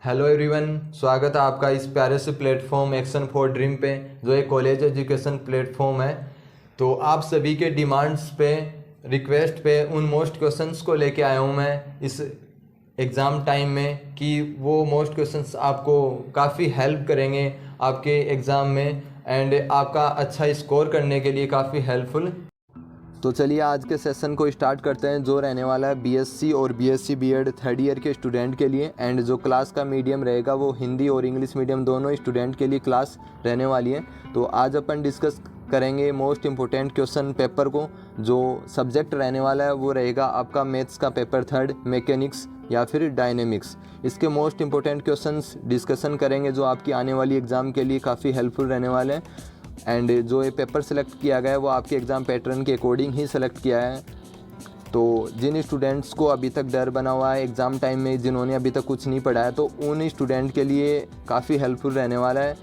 Hello everyone, स्वागत है आपका इस प्यारे से प्लेटफॉर्म एक्शन फॉर ड्रीम पे, जो एक कॉलेज एजुकेशन प्लेटफॉर्म है। तो आप सभी के डिमांड्स पे, रिक्वेस्ट पे उन मोस्ट क्वेश्चंस को लेके आया हूँ मैं इस एग्ज़ाम टाइम में, कि वो मोस्ट क्वेश्चंस आपको काफ़ी हेल्प करेंगे आपके एग्ज़ाम में एंड आपका अच्छा स्कोर करने के लिए काफ़ी हेल्पफुल। तो चलिए आज के सेशन को स्टार्ट करते हैं, जो रहने वाला है बीएससी और बीएससी बीएड थर्ड ईयर के स्टूडेंट के लिए। एंड जो क्लास का मीडियम रहेगा वो हिंदी और इंग्लिश मीडियम दोनों स्टूडेंट के लिए क्लास रहने वाली है। तो आज अपन डिस्कस करेंगे मोस्ट इम्पोर्टेंट क्वेश्चन पेपर को। जो सब्जेक्ट रहने वाला है वो रहेगा आपका मैथ्स का पेपर थर्ड, मैकेनिक्स या फिर डायनेमिक्स। इसके मोस्ट इम्पोर्टेंट क्वेश्चंस डिस्कशन करेंगे जो आपकी आने वाली एग्ज़ाम के लिए काफ़ी हेल्पफुल रहने वाले हैं। एंड जो ये पेपर सेलेक्ट किया गया है वो आपके एग्ज़ाम पैटर्न के अकॉर्डिंग ही सेलेक्ट किया है। तो जिन स्टूडेंट्स को अभी तक डर बना हुआ है एग्ज़ाम टाइम में, जिन्होंने अभी तक कुछ नहीं पढ़ा है, तो उन स्टूडेंट के लिए काफ़ी हेल्पफुल रहने वाला है।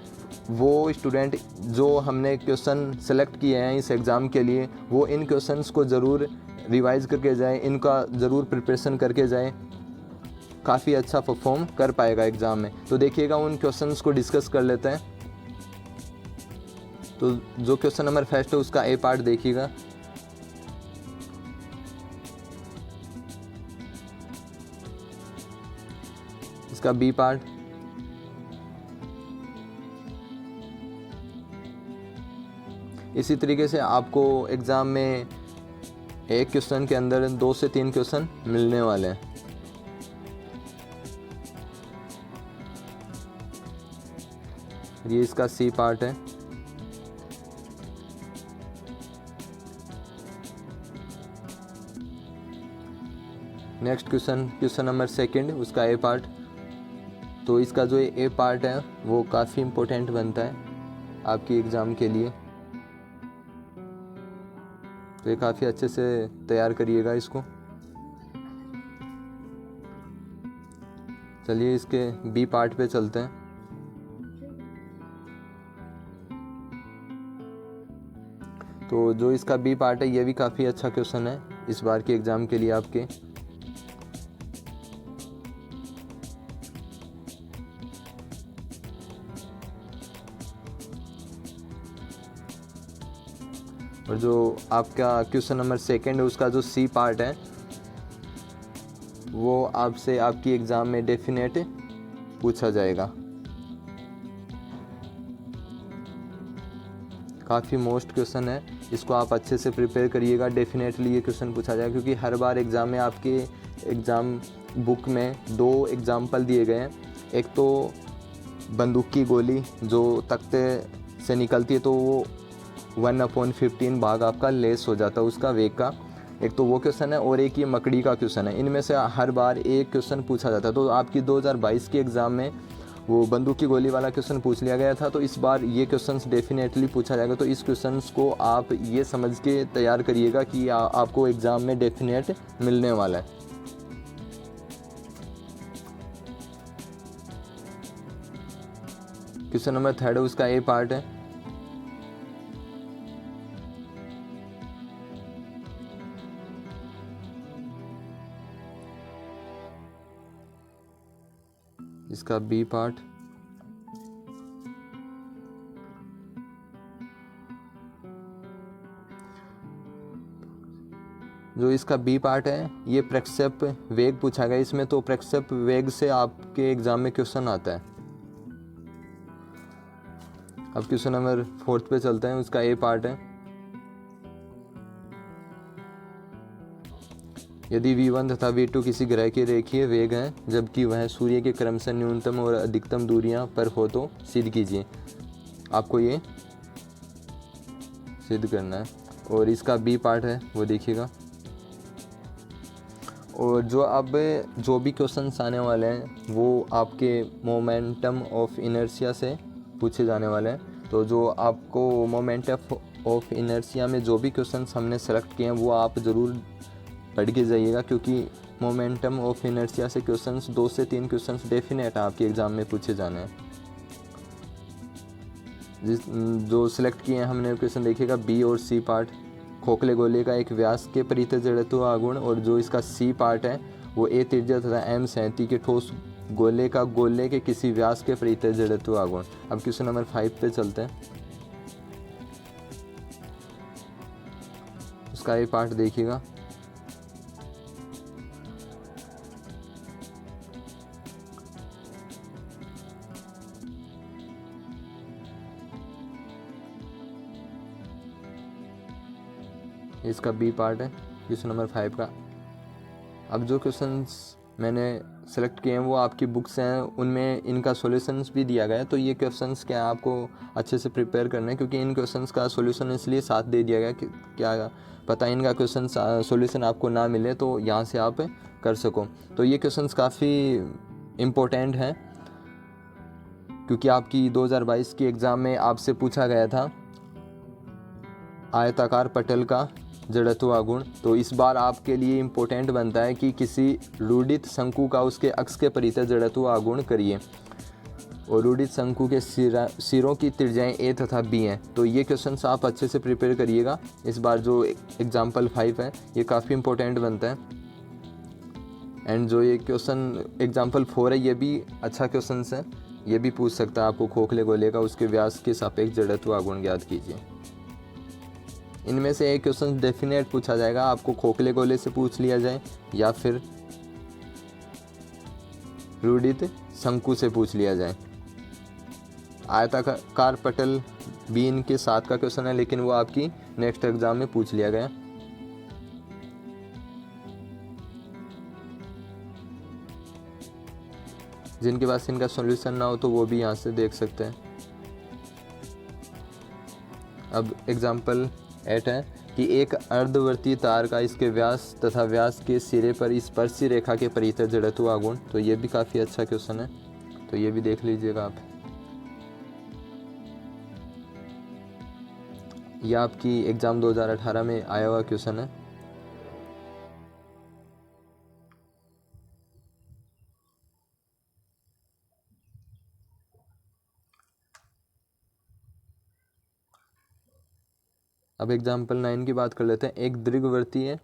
वो स्टूडेंट जो हमने क्वेश्चन सेलेक्ट किए हैं इस एग्ज़ाम के लिए, वो इन क्वेश्चंस को ज़रूर रिवाइज़ करके जाए, इनका ज़रूर प्रिपरेशन करके जाए, काफ़ी अच्छा परफॉर्म कर पाएगा एग्ज़ाम में। तो देखिएगा उन क्वेश्चंस को डिस्कस कर लेते हैं। तो जो क्वेश्चन नंबर फर्स्ट है उसका ए पार्ट देखिएगा। इसका बी पार्ट, इसी तरीके से आपको एग्ज़ाम में एक क्वेश्चन के अंदर 2 से 3 क्वेश्चन मिलने वाले हैं। ये इसका सी पार्ट है। नेक्स्ट क्वेश्चन नंबर सेकंड, उसका ए पार्ट। तो इसका जो ए पार्ट है वो काफ़ी इम्पोर्टेंट बनता है आपकी एग्ज़ाम के लिए, तो ये काफ़ी अच्छे से तैयार करिएगा इसको। चलिए इसके बी पार्ट पे चलते हैं। तो जो इसका बी पार्ट है ये भी काफ़ी अच्छा क्वेश्चन है इस बार के एग्ज़ाम के लिए आपके। और जो आपका क्वेश्चन नंबर सेकंड है उसका जो सी पार्ट है वो आपसे आपकी एग्ज़ाम में डेफिनेट पूछा जाएगा। काफ़ी मोस्ट क्वेश्चन है, इसको आप अच्छे से प्रिपेयर करिएगा। डेफिनेटली ये क्वेश्चन पूछा जाएगा, क्योंकि हर बार एग्ज़ाम में आपके एग्ज़ाम बुक में 2 एग्ज़ाम्पल दिए गए हैं। एक तो बंदूक की गोली जो तख्ते से निकलती है, तो वो 1/15 भाग आपका लेस हो जाता है उसका वेग का। एक तो वो क्वेश्चन है, और एक ये मकड़ी का क्वेश्चन है। इनमें से हर बार एक क्वेश्चन पूछा जाता है। तो आपकी 2022 के एग्ज़ाम में वो बंदूक की गोली वाला क्वेश्चन पूछ लिया गया था, तो इस बार ये क्वेश्चंस डेफिनेटली पूछा जाएगा। तो इस क्वेश्चंस को आप ये समझ के तैयार करिएगा कि आपको एग्ज़ाम में डेफिनेट मिलने वाला है। क्वेश्चन नंबर थर्ड है, उसका ए पार्ट है। इसका बी पार्ट, जो इसका बी पार्ट है ये प्रक्षेप वेग पूछा गया इसमें। तो प्रक्षेप वेग से आपके एग्जाम में क्वेश्चन आता है। अब क्वेश्चन नंबर 4 पे चलते हैं, उसका ए पार्ट है। यदि v1 तथा v2 किसी ग्रह के रेखीय वेग हैं, जबकि वह सूर्य के क्रमशः न्यूनतम और अधिकतम दूरियां पर हो, तो सिद्ध कीजिए। आपको ये सिद्ध करना है। और इसका बी पार्ट है वो देखिएगा। और जो भी क्वेश्चंस आने वाले हैं वो आपके मोमेंटम ऑफ इनर्शिया से पूछे जाने वाले हैं। तो जो आपको मोमेंटम ऑफ इनर्शिया में जो भी क्वेश्चंस हमने सेलेक्ट किए हैं वो आप ज़रूर पढ़ के जाइएगा, क्योंकि मोमेंटम ऑफ इनर्शिया से क्वेश्चंस 2 से 3 क्वेश्चंस डेफिनेट आपके एग्ज़ाम में पूछे जाने हैं। जो सिलेक्ट किए हैं हमने क्वेश्चन देखिएगा, बी और सी पार्ट। खोखले गोले का एक व्यास के परित जड़त्व आगुण, और जो इसका सी पार्ट है वो ए त्रिज्या तथा एम 37 के ठोस गोले के किसी व्यास के परितः जड़त्व आगुण। अब क्वेश्चन नंबर 5 पे चलते हैं। उसका ये पार्ट देखिएगा। इसका बी पार्ट है क्वेश्चन नंबर 5 का। अब जो क्वेश्चंस मैंने सेलेक्ट किए हैं वो आपकी बुक्स हैं, उनमें इनका सॉल्यूशंस भी दिया गया है। तो ये क्वेश्चंस क्या है आपको अच्छे से प्रिपेयर करना है, क्योंकि इन क्वेश्चंस का सॉल्यूशन इसलिए साथ दे दिया गया कि क्या पता इनका क्वेश्चन सॉल्यूशन आपको ना मिले तो यहाँ से आप कर सको। तो ये क्वेश्चंस काफ़ी इम्पोर्टेंट हैं, क्योंकि आपकी 2022 की एग्ज़ाम में आपसे पूछा गया था आयताकार पटल का जड़त्व आगुण। तो इस बार आपके लिए इम्पोर्टेंट बनता है कि किसी रूढ़ित शंकु का उसके अक्ष के परितः जड़त्व आगुण करिए, और रूढ़ित शंकु के सिरों की त्रिज्याएं ए तथा बी हैं। तो ये क्वेश्चंस आप अच्छे से प्रिपेयर करिएगा। इस बार जो एग्जाम्पल 5 है ये काफ़ी इम्पोर्टेंट बनता है। एंड जो ये क्वेश्चन एग्जाम्पल 4 है ये भी अच्छा क्वेश्चन है, ये भी पूछ सकता है आपको खोखले गोले का उसके व्यास के सापेक्ष जड़त्व आगुण ज्ञात कीजिए। इनमें से एक क्वेश्चन डेफिनेट पूछा जाएगा, आपको खोखले गोले से पूछ लिया जाए या फिर रूढ़ित शंकु से पूछ लिया जाए। आयताकार पटल भी इनके साथ का क्वेश्चन है, लेकिन वो आपकी नेक्स्ट एग्जाम में पूछ लिया गया। जिनके पास इनका सॉल्यूशन ना हो तो वो भी यहाँ से देख सकते हैं। अब एग्जाम्पल 8 है कि एक अर्धवर्तीय तार का इसके व्यास तथा व्यास के सिरे पर स्पर्शी रेखा के परितः जड़त्व आगुण। तो ये भी काफ़ी अच्छा क्वेश्चन है, तो ये भी देख लीजिएगा आप। यह आपकी एग्ज़ाम 2018 में आया हुआ क्वेश्चन है। अब एग्जाम्पल 9 की बात कर लेते हैं। एक दीर्घवृत्तीय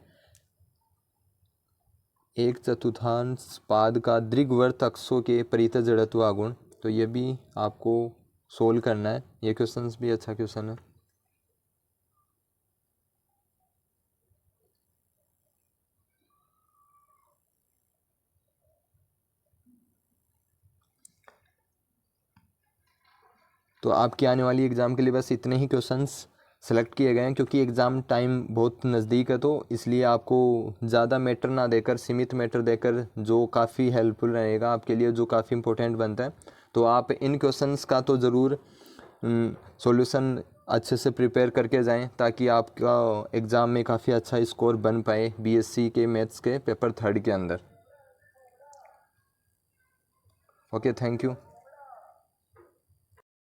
एक चतुर्थांश पाद का दीर्घवृत्त अक्षों के परितः जड़त्व आगुण। तो ये भी आपको सोल्व करना है। ये क्वेश्चन भी अच्छा क्वेश्चन है। तो आपकी आने वाली एग्ज़ाम के लिए बस इतने ही क्वेश्चंस सेलेक्ट किए गए हैं, क्योंकि एग्ज़ाम टाइम बहुत नज़दीक है, तो इसलिए आपको ज़्यादा मैटर ना देकर सीमित मैटर देकर जो काफ़ी हेल्पफुल रहेगा आपके लिए, जो काफ़ी इंपॉर्टेंट बनता है। तो आप इन क्वेश्चंस का तो ज़रूर सॉल्यूशन अच्छे से प्रिपेयर करके जाएं, ताकि आपका एग्ज़ाम में काफ़ी अच्छा स्कोर बन पाए बीएससी के मैथ्स के पेपर 3 के अंदर। Okay, thank you.